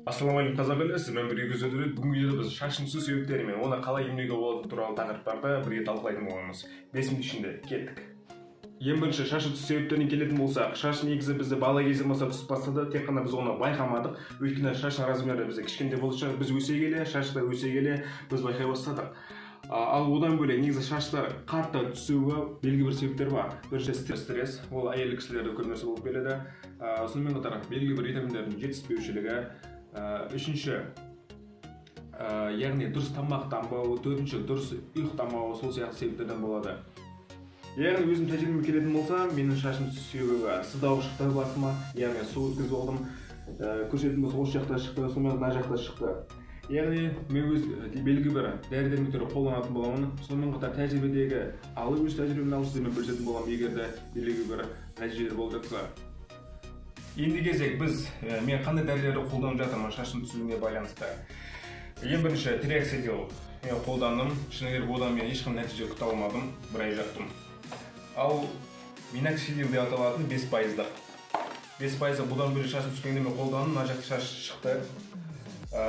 Ассалаумағалейкум қазақ елі, сізбен бірге көзделіп, бүгінгі видеода біз шашын түсу себептері мен оны қалай емдеуге болады туралы тақырыптарды бірге талқылайтын боламыз. 5 минут ішінде кеттік. Ең бірінші шашы түсу себептеріне келетін болсақ, шаш негізі бізді бала кезден бастап түсіп бастады, тек қана біз оны байқамадық. Өйткені шаштың размері бізде кішкентай болса, біз өсе келе, шашта өсе келе біз байқай бастадық. Ал одан бөлек негізі шаштар қатты түсуі белгілі бір себептер бар. Бірінші стресс, ол әйел кісілерде көп нәрсе болып келеді. Сонымен қатар белгілі бір витаминдердің жетіспеушілігі. Үшінші, яғни дұрыс тамақтанбау, төртінші дұрыс ұйықтамау, сол сияқты себептерден болады. Яғни өзім тәжірибеме келетін болса, менің шашым түсуі сыздау шықты басыма, яғни су өткізіп алдым, көрсететін болса осы жақта шықты, сонымен мына жақта шықты. Яғни мен өз белгілі бір дәрі-дәрмектерді қолданатын боламын. Сонымен қатар тәжірибедегі өз тәжірибемді алып сіздермен бөлісетін боламын, егер де белгілі бір нәтижелер болып жатса. Енді кезек мен қандай дәрілерді қолданып жатырмын шашым түсуіне байланысты. Ең бірінші триаксидил мен қолдандым. Шыны керек одан мен ешқандай нәтиже күте алмадым, бір ай жаттым. Ал миноксидил деп аталатын 5%-ық. 5% бұдан бөлек шашым түскенде мен қолдандым, мына жақта шаш шықты.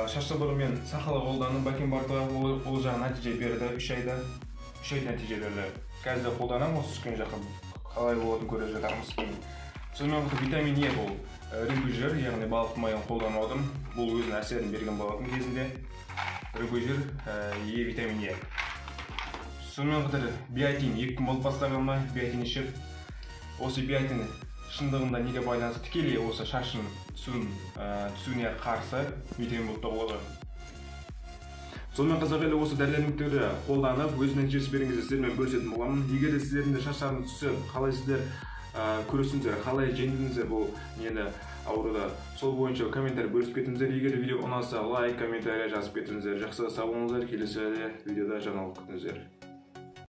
Шашты бұрын мен сақалы қолдандым, бакенбарды, ол жағы нәтиже берді 3 айда. 3 ай нәтиже берді. Қазір де қолданамын, осы түскен жаққа қалай болатынын көре жатармыз кейін. Сонымен қатар витамин Е бұл рыбы жир, яғни балық майын қолданудың, бұл өзінің әсерін берген болатын кезінде. Рыбы жир, Е витамин Е. Сонымен қатар биотин 2 күн болып бастағанына биотин ішіп, осы биотин шындығында неге байланысты тікелей осы шашын түсуіне қарсы витамин болып табылады. Сонымен қазақ елі осы дәрі-дәрмектерді қолданып, өзінің нәтижесі берген кезде сіздермен бөлісетін боламын. Егер де сіздердің де шаштарыңыз түссе, қалай сіздер көресіңіздер, қалай жеңдіңіздер бұл нені ауруды, сол бойынша комментарий бөлісіп кетіңіздер. Егер видео ұнаса, лайк, комментарий жазып кетіңіздер. Жақсы, сау болыңыздар, келесі видеода жаңалық күтіңіздер.